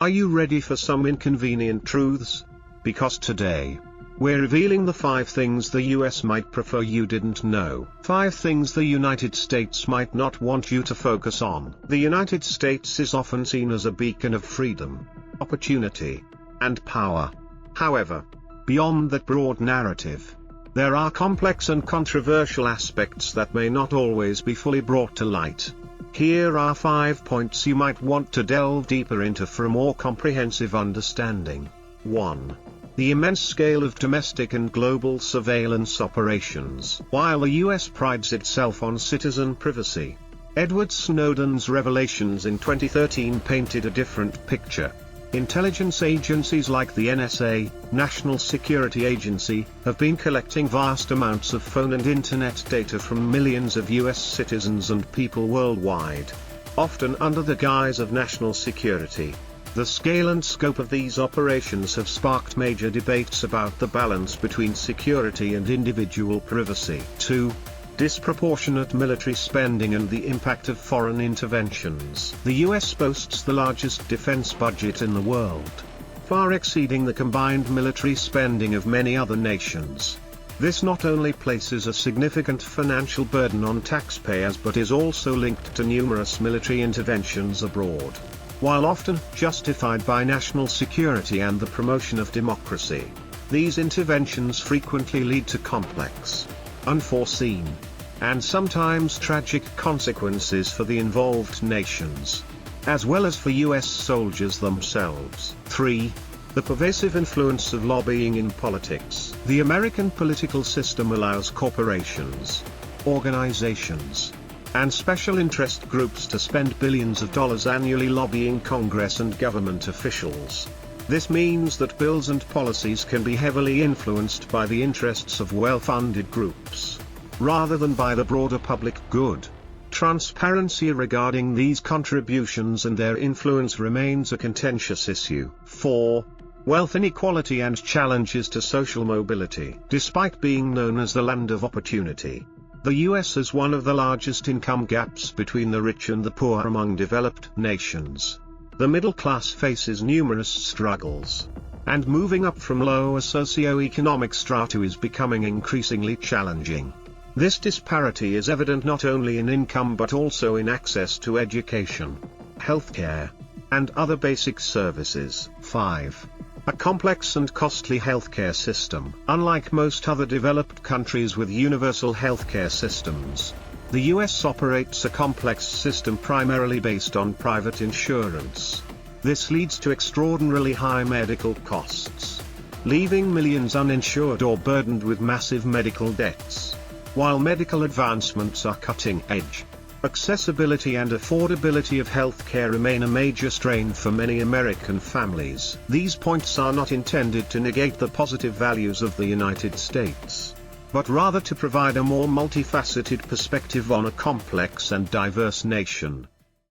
Are you ready for some inconvenient truths? Because today, we're revealing the 5 things the US might prefer you didn't know. 5 things the United States might not want you to focus on. The United States is often seen as a beacon of freedom, opportunity, and power. However, beyond that broad narrative, there are complex and controversial aspects that may not always be fully brought to light. Here are 5 points you might want to delve deeper into for a more comprehensive understanding. 1. The immense scale of domestic and global surveillance operations. While the US prides itself on citizen privacy, Edward Snowden's revelations in 2013 painted a different picture. Intelligence agencies like the NSA, National Security Agency, have been collecting vast amounts of phone and internet data from millions of US citizens and people worldwide, often under the guise of national security. The scale and scope of these operations have sparked major debates about the balance between security and individual privacy. 2. Disproportionate military spending and the impact of foreign interventions. The US boasts the largest defense budget in the world, far exceeding the combined military spending of many other nations. This not only places a significant financial burden on taxpayers but is also linked to numerous military interventions abroad. While often justified by national security and the promotion of democracy, these interventions frequently lead to complex, unforeseen, and sometimes tragic consequences for the involved nations, as well as for US soldiers themselves. 3. The pervasive influence of lobbying in politics. The American political system allows corporations, organizations, and special interest groups to spend billions of dollars annually lobbying Congress and government officials. This means that bills and policies can be heavily influenced by the interests of well-funded groups, rather than by the broader public good. Transparency regarding these contributions and their influence remains a contentious issue. 4. Wealth inequality and challenges to social mobility. Despite being known as the land of opportunity, the US has one of the largest income gaps between the rich and the poor among developed nations. The middle class faces numerous struggles, and moving up from lower socioeconomic strata is becoming increasingly challenging. This disparity is evident not only in income but also in access to education, healthcare, and other basic services. 5. A complex and costly healthcare system. Unlike most other developed countries with universal healthcare systems, the US operates a complex system primarily based on private insurance. This leads to extraordinarily high medical costs, leaving millions uninsured or burdened with massive medical debts. While medical advancements are cutting edge, accessibility and affordability of healthcare remain a major strain for many American families. These points are not intended to negate the positive values of the United States, but rather to provide a more multifaceted perspective on a complex and diverse nation.